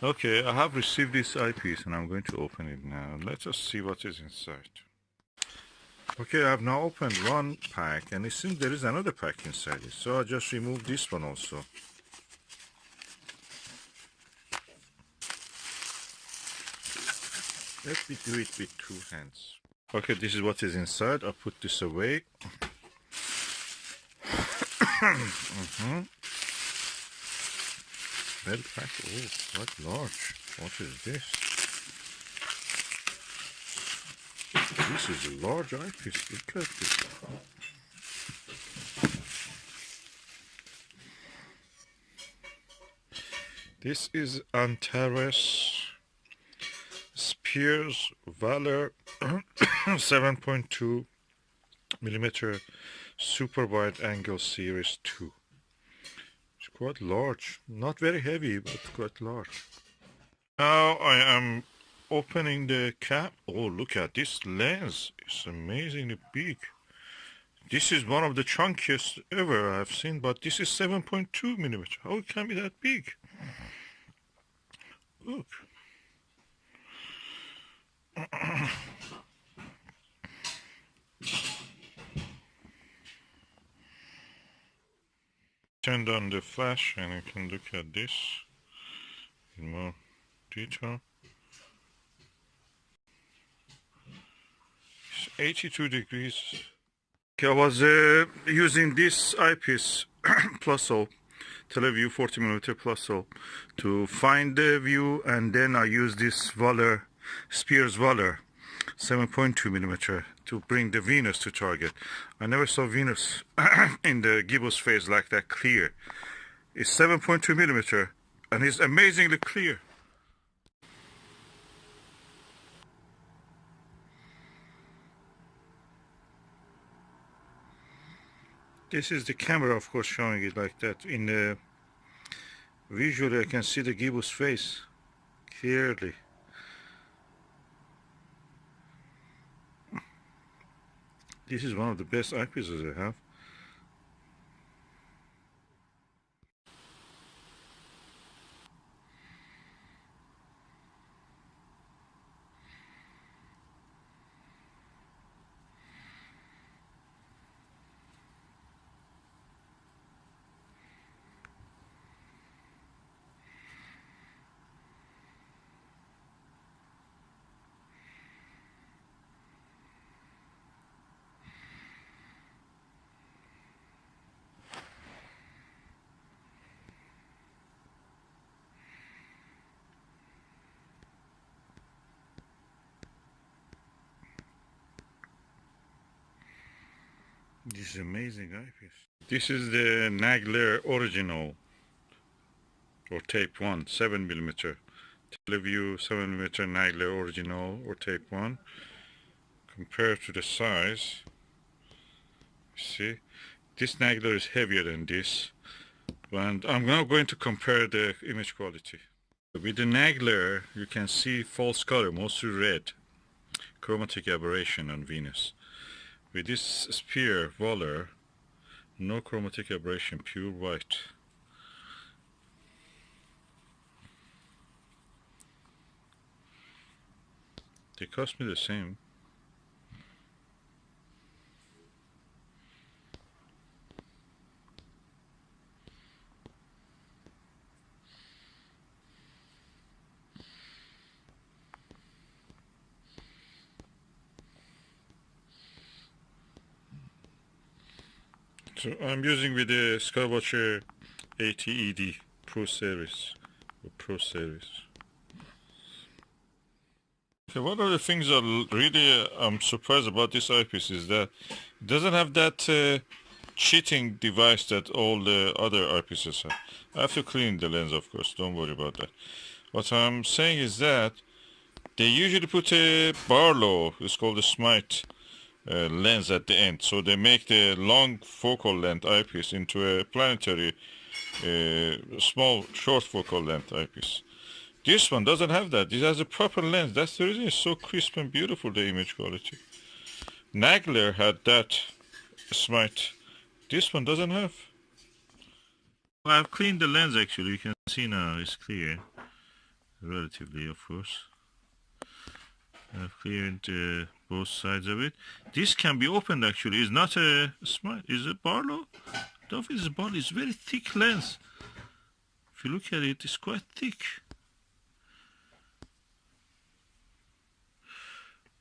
Okay, I have received this eyepiece and I'm going to open it now. Let us see what is inside. Okay, I have now opened one pack and it seems there is another pack inside it. So I just removed this one also. Let me do it with two hands. Okay, this is what is inside. I'll put this away. Well packed. Oh, quite large. What is this? This is a large eyepiece. Look at this. This is Antares Speers-Waler 7.2 millimeter super wide angle series 2. It's quite large, not very heavy, but quite large. Now I am opening the cap. Oh, look at this lens. It's amazingly big. This is one of the chunkiest ever I've seen, but this is 7.2 millimeter. How it can be that big? Look. Turn on the flash and you can look at this in more detail. It's 82 degrees. Okay, I was using this eyepiece plus O, Teleview 40mm plus O, to find the view, and then I used this Waler, Speers-Waler 7.2mm to bring the Venus to target. I never saw Venus in the gibbous phase like that clear. It's 7.2mm and it's amazingly clear. This is the camera, of course, showing it like that. In the visually, I can see the gibbous face clearly. This is one of the best eyepieces I have. This is amazing eyepiece. This is the Nagler original, or tape 1, 7mm. Teleview 7mm Nagler original, or tape 1. Compared to the size, see, this Nagler is heavier than this. And I'm now going to compare the image quality. With the Nagler, you can see false color, mostly red, chromatic aberration on Venus. With this Speers-Waler, no chromatic aberration, pure white. They cost me the same. So I'm using with the Skywatcher 80 ED Pro Series. Okay, one of the things that really I'm surprised about this eyepiece is that it doesn't have that cheating device that all the other eyepieces have. I have to clean the lens, of course, don't worry about that. What I'm saying is that they usually put a Barlow, it's called a Smite lens at the end, so they make the long focal length eyepiece into a planetary small short focal length eyepiece. This one doesn't have that. This has a proper lens. That's the reason it's so crisp and beautiful, the image quality. Nagler had that Smite. This one doesn't have. I've cleaned the lens actually. You can see now it's clear. relatively, of course. I've cleared both sides of it. This can be opened actually. It's not a smart. Is it Barlow? I don't think it's Barlow. It's very thick lens. If you look at it, it's quite thick.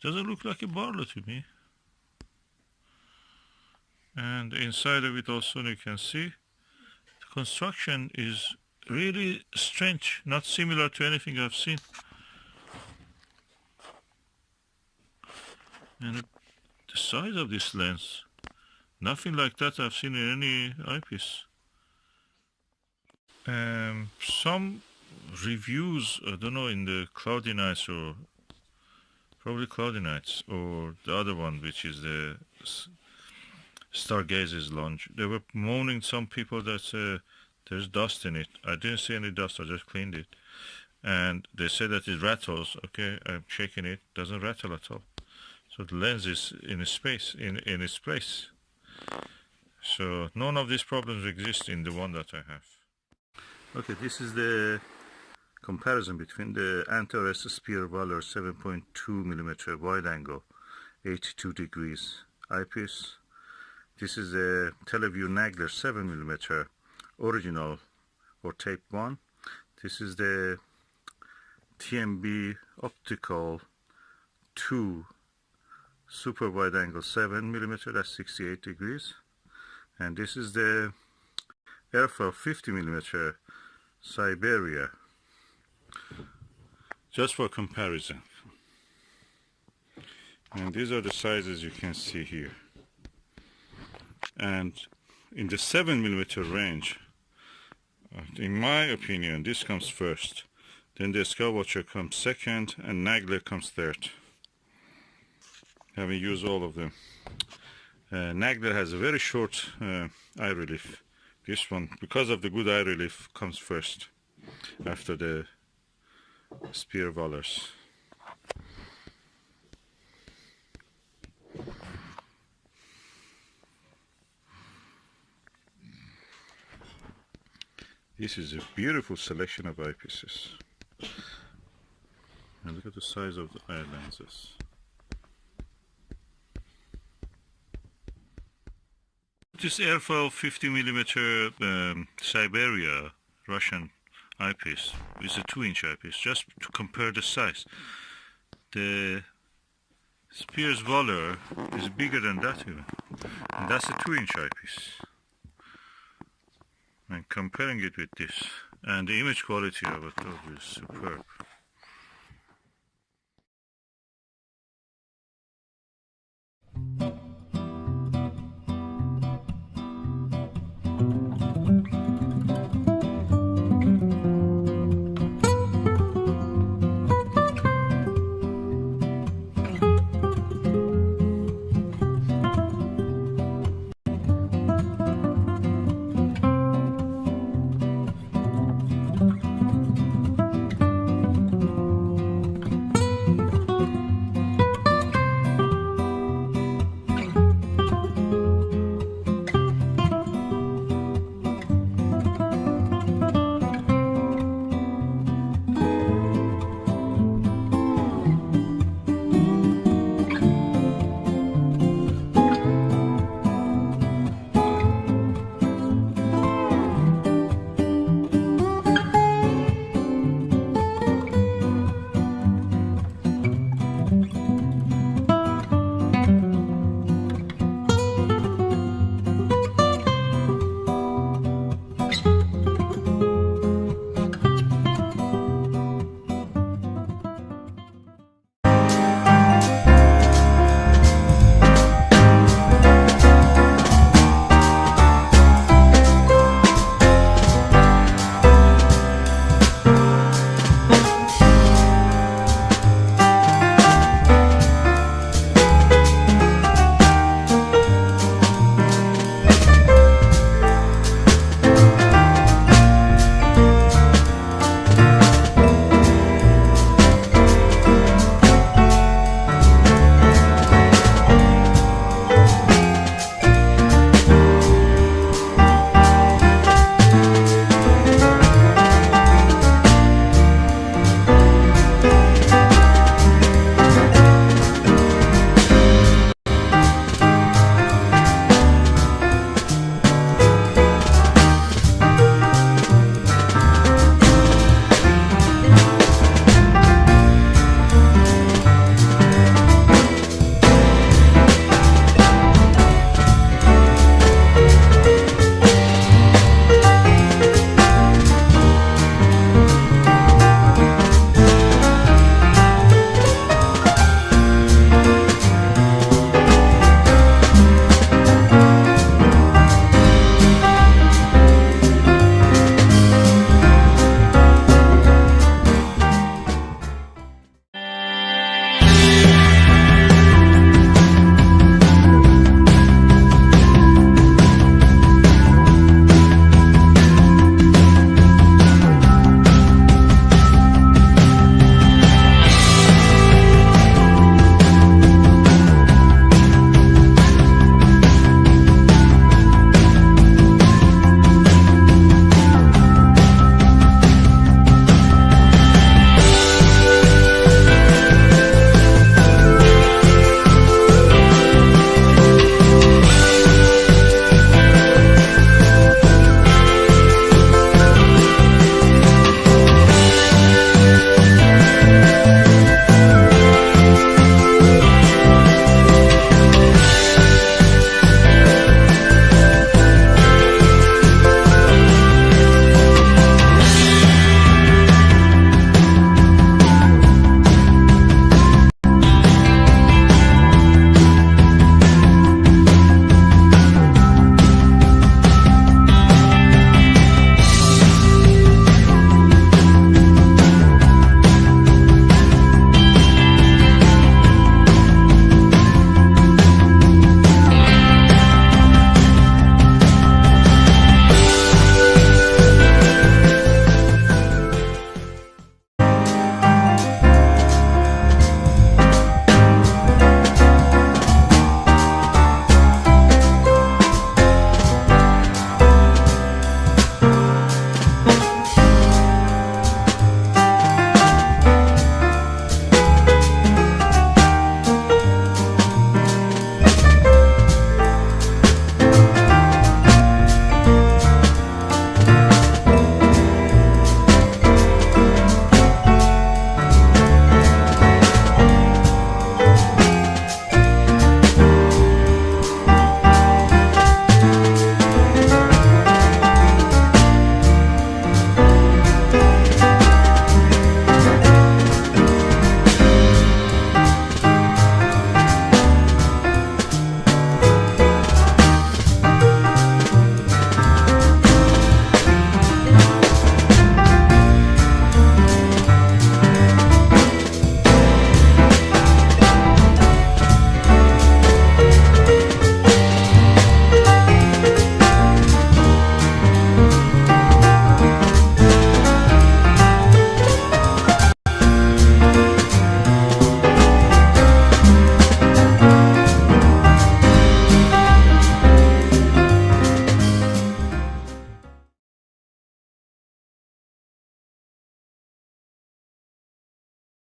Doesn't look like a Barlow to me. And inside of it also you can see the construction is really strange, not similar to anything I've seen. And the size of this lens, nothing like that I've seen in any eyepiece. Some reviews, I don't know, in the Cloudy Nights or probably Cloudy Nights or the other one, which is the Stargazer's launch. They were moaning, some people, that there's dust in it. I didn't see any dust, I just cleaned it. And they say that it rattles. Okay, I'm checking it, doesn't rattle at all. So the lens is in its space, in its place. So none of these problems exist in the one that I have. Okay, this is the comparison between the Antares Speers-Waler 7.2mm wide angle, 82 degrees eyepiece. This is a Teleview Nagler 7mm original or tape 1. This is the TMB optical 2 super wide angle 7mm, that's 68 degrees. And this is the Airflow 50mm Siberia, just for comparison. And these are the sizes you can see here. And in the 7mm range, in my opinion, this comes first. Then the Skywatcher comes second, and Nagler comes third. Having used all of them. Nagler has a very short eye relief. This one, because of the good eye relief, comes first after the Speers-Walers. This is a beautiful selection of eyepieces. And look at the size of the eye lenses. This Airflow 50mm Siberia Russian eyepiece is a 2-inch eyepiece, just to compare the size. The Speers-Waler is bigger than that even, and that's a 2-inch eyepiece. And comparing it with this, and the image quality of it is superb.